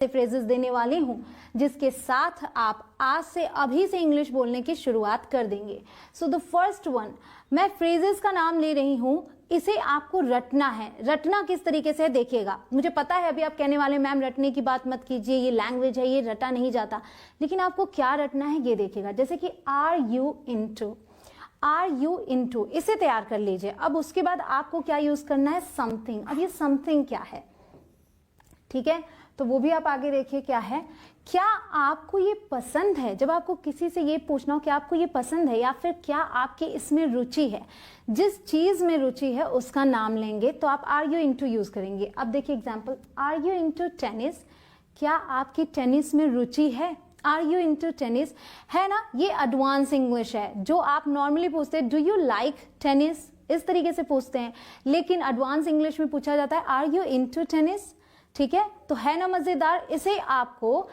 Phrases देने वाली हूँ जिसके साथ आप आज से अभी से इंग्लिश बोलने की शुरुआत कर देंगे। सो द फर्स्ट वन, मैं फ्रेजेस का नाम ले रही हूँ, इसे आपको रटना है। रटना किस तरीके से है देखिएगा। मुझे पता है अभी आप कहने वाले मैम रटने की बात मत कीजिए, ये लैंग्वेज है, ये रटा नहीं जाता, लेकिन आपको क्या रटना है ये देखिएगा। जैसे कि आर यू इनटू, इसे तैयार कर लीजिए। अब उसके बाद आपको क्या यूज करना है, समथिंग। अब ये समथिंग क्या है, ठीक है, तो वो भी आप आगे देखिए क्या है। क्या आपको ये पसंद है, जब आपको किसी से ये पूछना हो कि आपको ये पसंद है या फिर क्या आपकी इसमें रुचि है, जिस चीज में रुचि है उसका नाम लेंगे तो आप आर यू इनटू यूज करेंगे। अब देखिए example, are you into tennis, क्या आपकी टेनिस में रुचि है, आर यू इनटू टेनिस, है ना। ये एडवांस इंग्लिश है जो आप नॉर्मली पूछते हैं, डू यू लाइक टेनिस, इस तरीके से पूछते हैं, लेकिन एडवांस इंग्लिश में पूछा जाता है आर यू इनटू टेनिस, ठीक है। तो है ना मजेदार, इसे आपको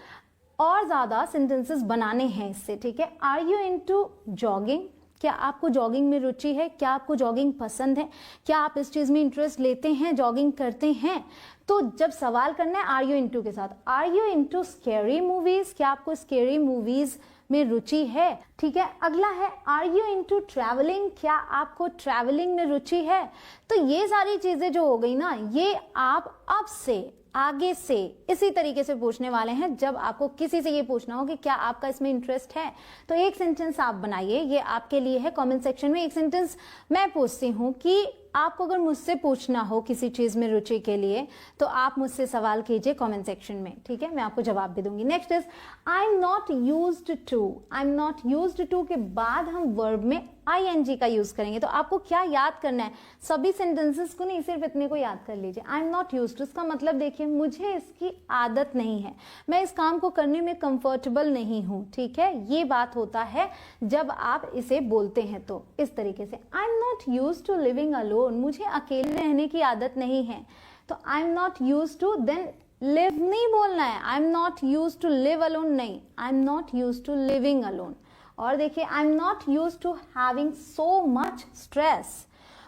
और ज्यादा सेंटेंसेस बनाने हैं इससे, ठीक है। आर यू इनटू जॉगिंग, क्या आपको जॉगिंग में रुचि है, क्या आपको जॉगिंग पसंद है, क्या आप इस चीज में इंटरेस्ट लेते हैं, जॉगिंग करते हैं। तो जब सवाल करना है आर यू इनटू के साथ, are you into scary movies, क्या आपको स्कैरी मूवीज में रुचि है, ठीक है। अगला है आर यू इनटू ट्रैवलिंग, क्या आपको ट्रैवलिंग में रुचि है। तो ये सारी चीजें जो हो गई ना, ये आप अब से आगे से इसी तरीके से पूछने वाले हैं। जब आपको किसी से ये पूछना हो कि क्या आपका इसमें इंटरेस्ट है, तो एक सेंटेंस आप बनाइए, ये आपके लिए है। कमेंट सेक्शन में एक सेंटेंस मैं पूछती हूँ कि आपको अगर मुझसे पूछना हो किसी चीज में रुचि के लिए तो आप मुझसे सवाल कीजिए कमेंट सेक्शन में, ठीक है, मैं आपको जवाब भी दूंगी। Next is I am not used to. I am not used to के बाद हम वर्ब में आईएनजी का यूज करेंगे। तो आपको क्या याद करना है, सभी सेंटेंसेस को नहीं, सिर्फ इतने को याद कर लीजिए। I am not used to, इसका मतलब देखिए मुझे इसकी आदत नहीं है, मैं इस काम को करने में कंफर्टेबल नहीं हूं, ठीक है। ये बात होता है जब आप इसे बोलते हैं तो इस तरीके से। I am not used to living alone, मुझे अकेले रहने की आदत नहीं है। तो I am not used to, then live नहीं बोलना है, I am not used to live alone नहीं, I am not used to living alone. और देखिए I am not used to having so much stress,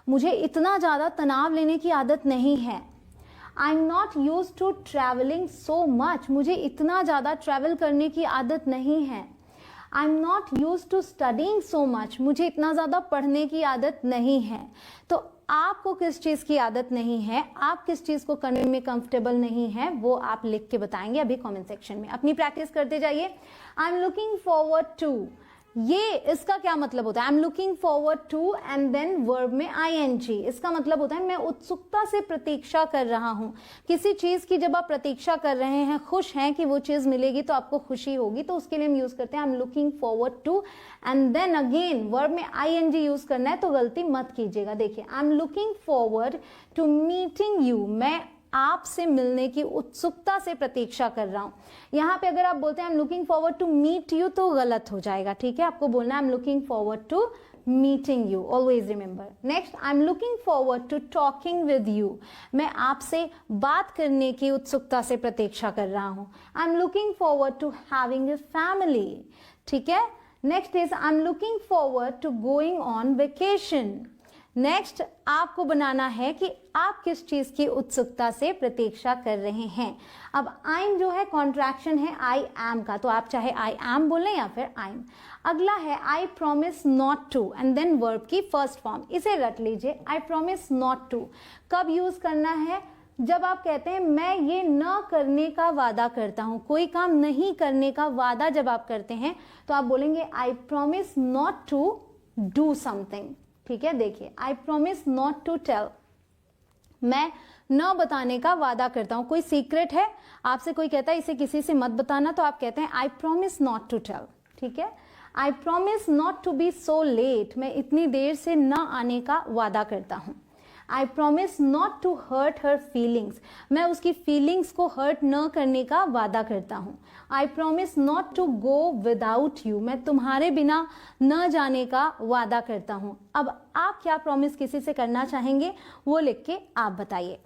मुझे इतना ज्यादा तनाव लेने की आदत नहीं है। I am not used to travelling so much, मुझे इतना ज्यादा ट्रैवल करने की आदत नहीं है। I am not used to studying so much, मुझे इतना ज्यादा पढ़ने की आदत नहीं है। तो आपको किस चीज की आदत नहीं है, आप किस चीज को करने में कंफर्टेबल नहीं है, वो आप लिख के बताएंगे अभी कमेंट सेक्शन में। अपनी प्रैक्टिस करते जाइए। I am looking forward to, ये इसका क्या मतलब होता है, I am looking forward to and then verb में आईएनजी, इसका मतलब होता है मैं उत्सुकता से प्रतीक्षा कर रहा हूं किसी चीज की। जब आप प्रतीक्षा कर रहे हैं, खुश हैं कि वो चीज मिलेगी तो आपको खुशी होगी, तो उसके लिए हम यूज करते हैं I am looking forward to and then again verb में आईएनजी यूज करना है, तो गलती मत कीजिएगा। देखिए I am looking forward to meeting you, मैं आपसे मिलने की उत्सुकता से प्रतीक्षा कर रहा हूं। यहां पे अगर आप बोलते हैं I am looking forward to meet you तो गलत हो जाएगा, ठीक है। आपको बोलना है I am looking forward to meeting you, always remember. Next, I am looking forward to talking with you, मैं आपसे बात करने की उत्सुकता से प्रतीक्षा कर रहा हूं। I am looking forward to having a family, ठीक है। Next is I am looking forward to going on vacation. Next आपको बनाना है कि आप किस चीज की उत्सुकता से प्रतीक्षा कर रहे हैं। अब आइम जो है कॉन्ट्रैक्शन है आई एम का, तो आप चाहे आई एम बोलें या फिर आइम। अगला है I promise not to and then verb की फर्स्ट फॉर्म, इसे रट लीजिए। आई प्रॉमिस नॉट टू कब यूज करना है, जब आप कहते हैं मैं ये न करने का वादा करता हूं, कोई काम नहीं करने का वादा जब आप करते हैं तो आप बोलेंगे I promise not to do something, ठीक है। देखिए I promise not to tell, मैं न बताने का वादा करता हूं। कोई सीक्रेट है, आपसे कोई कहता है इसे किसी से मत बताना, तो आप कहते हैं I promise not to tell, ठीक है। I promise not to be so late, मैं इतनी देर से न आने का वादा करता हूं। I promise not to hurt her feelings, मैं उसकी फीलिंग्स को हर्ट न करने का वादा करता हूं। I promise not to go without you, मैं तुम्हारे बिना न जाने का वादा करता हूं। अब आप क्या प्रॉमिस किसी से करना चाहेंगे वो लिख के आप बताइए।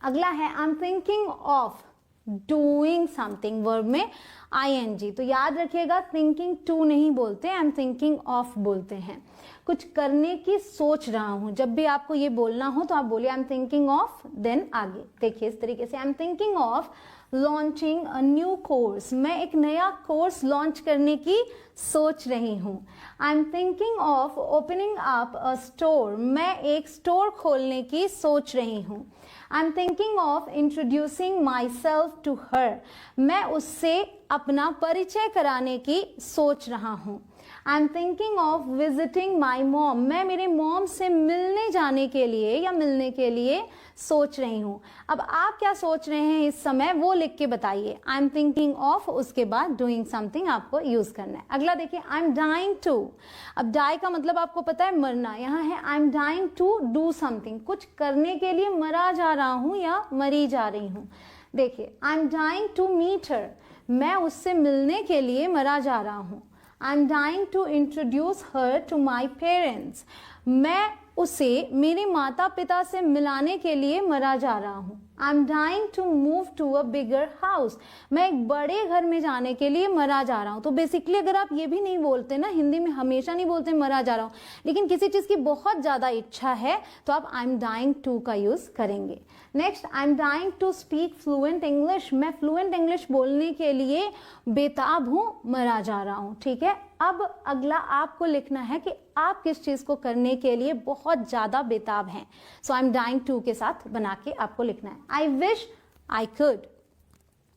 अगला है I am thinking of doing something, verb में आईएनजी, तो याद रखिएगा थिंकिंग टू नहीं बोलते, आई एम थिंकिंग ऑफ बोलते हैं। कुछ करने की सोच रहा हूं, जब भी आपको ये बोलना हो तो आप बोलिए I am thinking of, then आगे देखिए इस तरीके से I am thinking of launching a new course, मैं एक नया कोर्स लॉन्च करने की सोच रही हूँ। I am thinking of opening up a store, मैं एक स्टोर खोलने की सोच रही हूँ। I am thinking of introducing myself to her, मैं उससे अपना परिचय कराने की सोच रहा हूँ। I am thinking of visiting my mom, मैं मेरे मॉम से मिलने जाने के लिए या मिलने के लिए सोच रही हूँ। अब आप क्या सोच रहे हैं इस समय वो लिख के बताइए। आई एम थिंकिंग ऑफ, उसके बाद डूइंग समथिंग आपको यूज करना है। अगला देखिए, आई एम डाइंग टू, अब डाई का मतलब आपको पता है मरना, यहाँ है I am dying to do something, कुछ करने के लिए मरा जा रहा हूँ या मरी जा रही हूँ। देखिए, I am dying to meet her, मैं उससे मिलने के लिए मरा जा रहा हूँ। I am dying to introduce her to my parents, मैं उसे मेरे माता पिता से मिलाने के लिए मरा जा रहा हूँ। I am dying to move to a bigger house, मैं एक बड़े घर में जाने के लिए मरा जा रहा हूँ। तो बेसिकली अगर आप ये भी नहीं बोलते ना, हिंदी में हमेशा नहीं बोलते मरा जा रहा हूँ, लेकिन किसी चीज़ की बहुत ज़्यादा इच्छा है तो आप आई एम डाइंग टू का यूज़ करेंगे। Next, I am dying to speak fluent English, मैं फ्लुएंट इंग्लिश बोलने के लिए बेताब हूँ, मरा जा रहा हूँ। ठीक है, अब अगला आपको लिखना है कि आप किस चीज़ को करने के लिए बहुत ज़्यादा बेताब हैं। सो आई एम डाइंग टू के साथ बना के आपको लिखना है। आई विश आई कुड,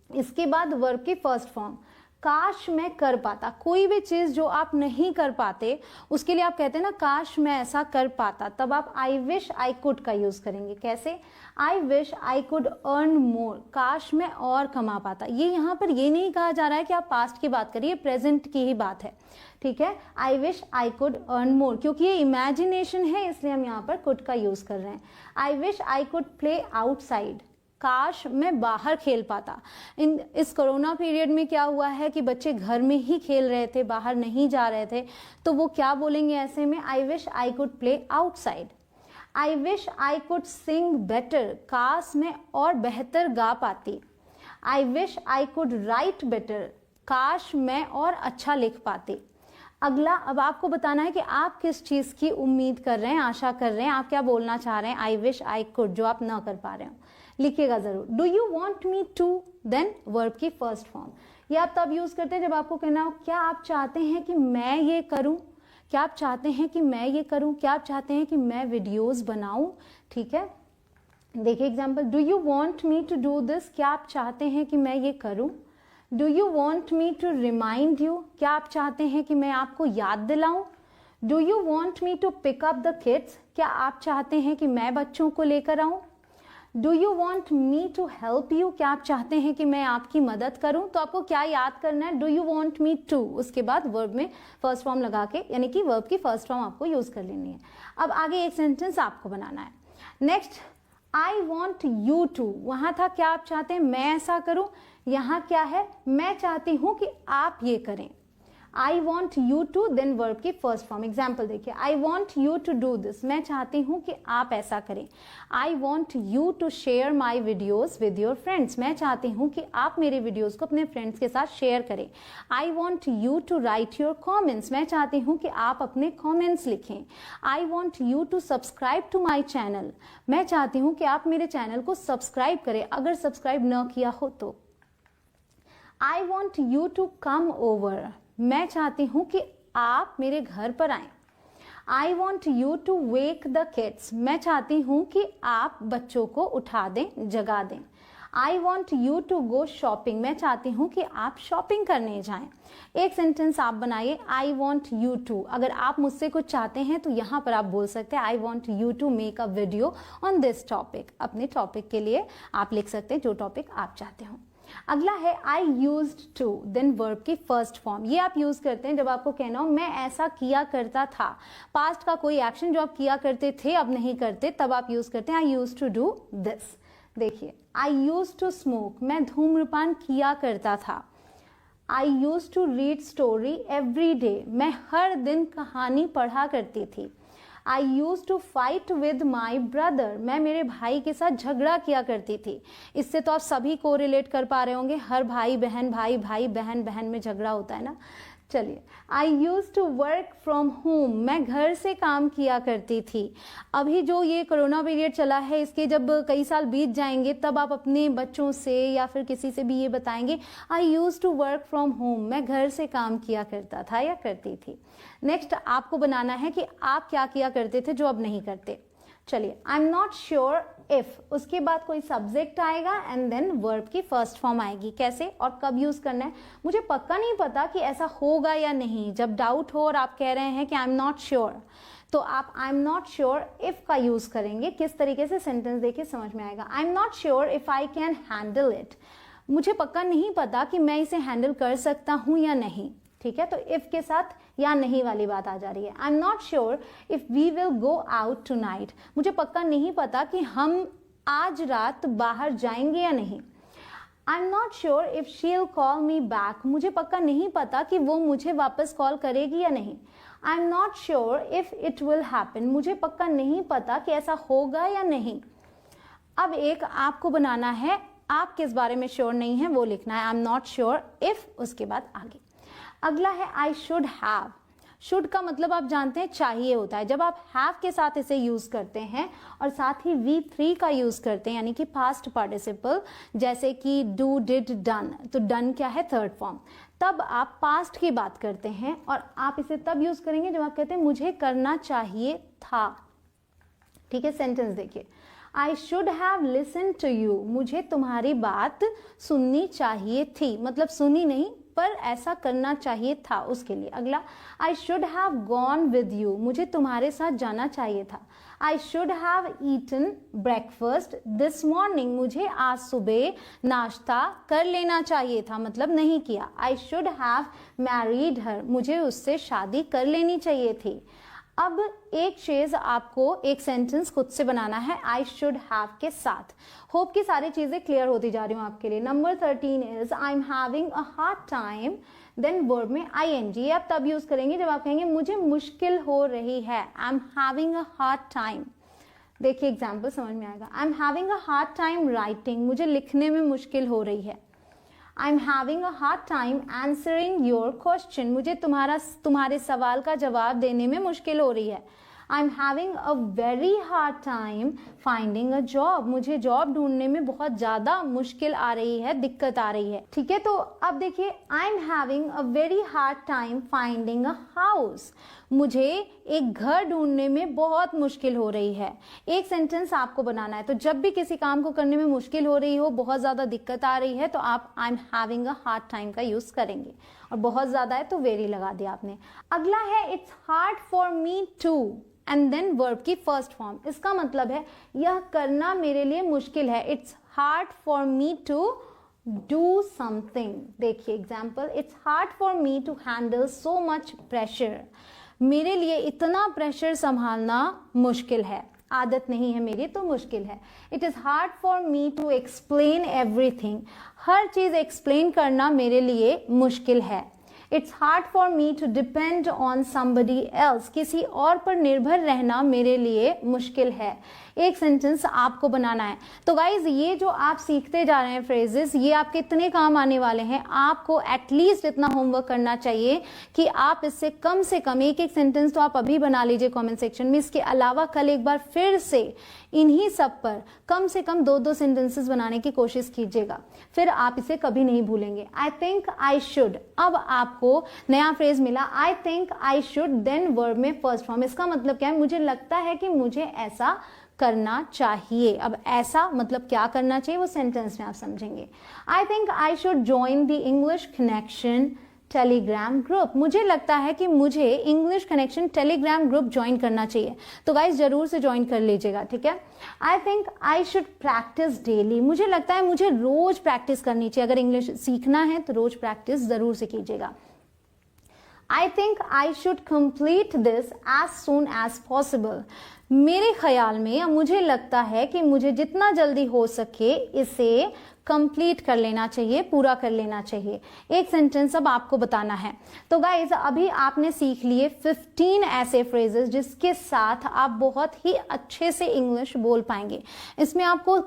इसके बाद वर्ब की फर्स्ट फॉर्म, काश मैं कर पाता, कोई भी चीज़ जो आप नहीं कर पाते उसके लिए आप कहते हैं ना काश मैं ऐसा कर पाता, तब आप आई विश आई कुड का यूज़ करेंगे। कैसे? I wish I could earn more, काश मैं और कमा पाता। ये यहाँ पर ये नहीं कहा जा रहा है कि आप पास्ट की बात करिए, प्रेजेंट की ही बात है। ठीक है, I wish I could earn more, क्योंकि ये इमेजिनेशन है इसलिए हम यहाँ पर कुड का यूज़ कर रहे हैं। I wish I could play outside, काश मैं बाहर खेल पाता। इस कोरोना पीरियड में क्या हुआ है कि बच्चे घर में ही खेल रहे थे, बाहर नहीं जा रहे थे, तो वो क्या बोलेंगे ऐसे में? I wish I could play outside. I wish I could sing better, काश मैं और बेहतर गा पाती। I wish I could write better, काश मैं और अच्छा लिख पाती। अगला, अब आपको बताना है कि आप किस चीज़ की उम्मीद कर रहे हैं, आशा कर रहे हैं, आप क्या बोलना चाह रहे हैं। आई विश आई कुड जो आप ना कर पा रहे हो लिखिएगा जरूर। Do you want me to, then verb की फर्स्ट फॉर्म, ये आप तब यूज करते हैं जब आपको कहना हो क्या आप चाहते हैं कि मैं ये करूं, क्या आप चाहते हैं कि मैं ये करूं, क्या आप चाहते हैं कि मैं वीडियोस बनाऊं। ठीक है, देखिए example, do you want me to do this, क्या आप चाहते हैं कि मैं ये करूं। Do you want me to remind you, क्या आप चाहते हैं कि मैं आपको याद दिलाऊं। Do you want me to pick up the kids, क्या आप चाहते हैं कि मैं बच्चों को लेकर आऊं। Do you want me to help you, क्या आप चाहते हैं कि मैं आपकी मदद करूं। तो आपको क्या याद करना है? Do you want me to, उसके बाद वर्ब में फर्स्ट फॉर्म लगा के, यानी कि वर्ब की फर्स्ट फॉर्म आपको यूज कर लेनी है। अब आगे एक सेंटेंस आपको बनाना है। Next, I want you to, वहां था क्या आप चाहते हैं मैं ऐसा करूं, यहाँ क्या है? मैं चाहती हूं कि आप ये करें। I want you to, then verb की फर्स्ट फॉर्म। एग्जाम्पल देखिए, I want you to do this, मैं चाहती हूँ कि आप ऐसा करें। I want you to share my videos with your friends, मैं चाहती हूँ कि आप मेरे वीडियोज को अपने फ्रेंड्स के साथ शेयर करें। I want you to write your comments, मैं चाहती हूँ कि आप अपने कॉमेंट्स लिखें। I want you to subscribe to my channel, मैं चाहती हूँ कि आप मेरे चैनल को सब्सक्राइब करें अगर सब्सक्राइब न किया हो तो। I want you to come over, मैं चाहती हूं कि आप मेरे घर पर आएं। I want you to wake the kids, मैं चाहती हूं कि आप बच्चों को उठा दें, जगा दें। I want you to go shopping, मैं चाहती हूं कि आप शॉपिंग करने जाएं। एक सेंटेंस आप बनाइए, आई वॉन्ट यू टू। अगर आप मुझसे कुछ चाहते हैं तो यहाँ पर आप बोल सकते हैं I want you to make a video on this topic, अपने टॉपिक के लिए आप लिख सकते हैं जो टॉपिक आप चाहते हो। अगला है I used to, then verb की फर्स्ट फॉर्म। ये आप यूज करते हैं जब आपको कहना हो मैं ऐसा किया करता था, पास्ट का कोई एक्शन जो आप किया करते थे अब नहीं करते, तब आप यूज करते हैं I used to do this. देखिए, आई यूज्ड टू स्मोक, मैं धूम्रपान किया करता था। I used to read story every day, मैं हर दिन कहानी पढ़ा करती थी। I use to fight with my brother, मैं मेरे भाई के साथ झगड़ा किया करती थी। इससे तो आप सभी को रिलेट कर पा रहे होंगे, हर भाई बहन, भाई भाई बहन बहन में झगड़ा होता है ना। चलिए, I use to work from home, मैं घर से काम किया करती थी। अभी जो ये कोरोना पीरियड चला है, इसके जब कई साल बीत जाएंगे तब आप अपने बच्चों से या फिर किसी से भी ये बताएंगे I use to work from home, मैं घर से काम किया करता था या करती थी। नेक्स्ट आपको बनाना है कि आप क्या किया करते थे जो अब नहीं करते। चलिए, आई एम नॉट श्योर इफ, उसके बाद कोई सब्जेक्ट आएगा एंड देन वर्ब की फर्स्ट फॉर्म आएगी। कैसे और कब यूज करना है, मुझे पक्का नहीं पता कि ऐसा होगा या नहीं। जब डाउट हो और आप कह रहे हैं कि आई एम नॉट श्योर, तो आप I am not sure if का यूज करेंगे। किस तरीके से, सेंटेंस देखिए समझ में आएगा। आई am not sure if I can handle it, मुझे पक्का नहीं पता कि मैं इसे हैंडल कर सकता हूं या नहीं। ठीक है, तो इफ के साथ या नहीं वाली बात आ जा रही है। I am not sure if we will go out tonight, मुझे पक्का नहीं पता कि हम आज रात बाहर जाएंगे या नहीं। I am not sure if she will call me back, मुझे पक्का नहीं पता कि वो मुझे वापस कॉल करेगी या नहीं। I am not sure if it will happen, मुझे पक्का नहीं पता कि ऐसा होगा या नहीं। अब एक आपको बनाना है, आप किस बारे में श्योर नहीं है वो लिखना है। I am not sure if, उसके बाद आगे। अगला है आई शुड हैव। शुड का मतलब आप जानते हैं चाहिए होता है। जब आप हैव के साथ इसे यूज करते हैं और साथ ही V3 का यूज करते हैं, यानी कि पास्ट पार्टिसिपल, जैसे कि डू, डिड, डन, तो डन क्या है, थर्ड फॉर्म, तब आप पास्ट की बात करते हैं और आप इसे तब यूज करेंगे जब आप कहते हैं मुझे करना चाहिए था। ठीक है, सेंटेंस देखिए, I should have listen to you, मुझे तुम्हारी बात सुननी चाहिए थी, मतलब सुनी नहीं पर ऐसा करना चाहिए था उसके लिए। अगला, I should have gone with you, मुझे तुम्हारे साथ जाना चाहिए था। I should have eaten breakfast this morning, मुझे आज सुबह नाश्ता कर लेना चाहिए था, मतलब नहीं किया। आई शुड हैव मैरिड हर, मुझे उससे शादी कर लेनी चाहिए थी। अब एक चीज आपको एक सेंटेंस खुद से बनाना है आई शुड हैव के साथ। होप की सारी चीजें क्लियर होती जा रही हूं आपके लिए। Number 13 is I am having a hard time, then verb में ING आप तब यूज करेंगे जब आप कहेंगे मुझे मुश्किल हो रही है। I am having a hard time, देखिए एग्जाम्पल समझ में आएगा। आई am having a hard time writing, मुझे लिखने में मुश्किल हो रही है। I am having a hard time answering your question, मुझे तुम्हारे सवाल का जवाब देने में मुश्किल हो रही है। I am having a very hard time finding a job, मुझे जॉब ढूंढने में बहुत ज्यादा मुश्किल आ रही है, दिक्कत आ रही है। ठीक है, तो अब देखिए, I am having a very hard time finding a house, मुझे एक घर ढूंढने में बहुत मुश्किल हो रही है। एक सेंटेंस आपको बनाना है, तो जब भी किसी काम को करने में मुश्किल हो रही हो, बहुत ज्यादा दिक्कत आ रही है, तो आप I am having a hard time का यूज करेंगे। और बहुत ज्यादा है तो वेरी लगा दिया आपने। अगला है it's hard for me to and then verb की फर्स्ट फॉर्म। इसका मतलब है यह करना मेरे लिए मुश्किल है। It's hard for me to do something. देखिए example, it's hard for me to handle so much pressure, मेरे लिए इतना प्रेशर संभालना मुश्किल है, आदत नहीं है मेरी तो मुश्किल है। It is hard for me to explain everything, हर चीज एक्सप्लेन करना मेरे लिए मुश्किल है। It's hard for me to depend on somebody else, किसी और पर निर्भर रहना मेरे लिए मुश्किल है। एक सेंटेंस आपको बनाना है। तो गाइज ये जो आप सीखते जा रहे हैं फ्रेजेस, ये आपके इतने काम आने वाले हैं। आपको एटलीस्ट इतना होमवर्क करना चाहिए कि आप इससे कम से कम एक एक सेंटेंस तो आप अभी बना लीजिए कमेंट सेक्शन में। इसके अलावा कल एक बार फिर से इन्हीं सब पर कम से कम 2-2 सेंटेंसेस बनाने की कोशिश कीजिएगा, फिर आप इसे कभी नहीं भूलेंगे। आई थिंक आई शुड, अब आपको नया फ्रेज मिला, I think I should then verb में फर्स्ट फॉर्म। इसका मतलब क्या है, मुझे लगता है कि मुझे ऐसा करना चाहिए। अब ऐसा मतलब क्या करना चाहिए वो सेंटेंस में आप समझेंगे। आई think I should join the English connection Telegram group, मुझे लगता है कि मुझे English connection Telegram group join करना चाहिए। तो गाइस जरूर से ज्वाइन कर लीजिएगा, ठीक है। आई think I should practice daily, मुझे लगता है मुझे रोज प्रैक्टिस करनी चाहिए। अगर इंग्लिश सीखना है तो रोज प्रैक्टिस जरूर से कीजिएगा। I think I should complete this as soon as possible, मेरे ख्याल में या मुझे लगता है कि मुझे जितना जल्दी हो सके इसे कंप्लीट कर लेना चाहिए, पूरा कर लेना चाहिए। एक सेंटेंस अब आपको बताना है। तो गाइज अभी आपने सीख लिए 15 ऐसे फ्रेजेस जिसके साथ आप बहुत ही अच्छे से इंग्लिश बोल पाएंगे। इसमें आपको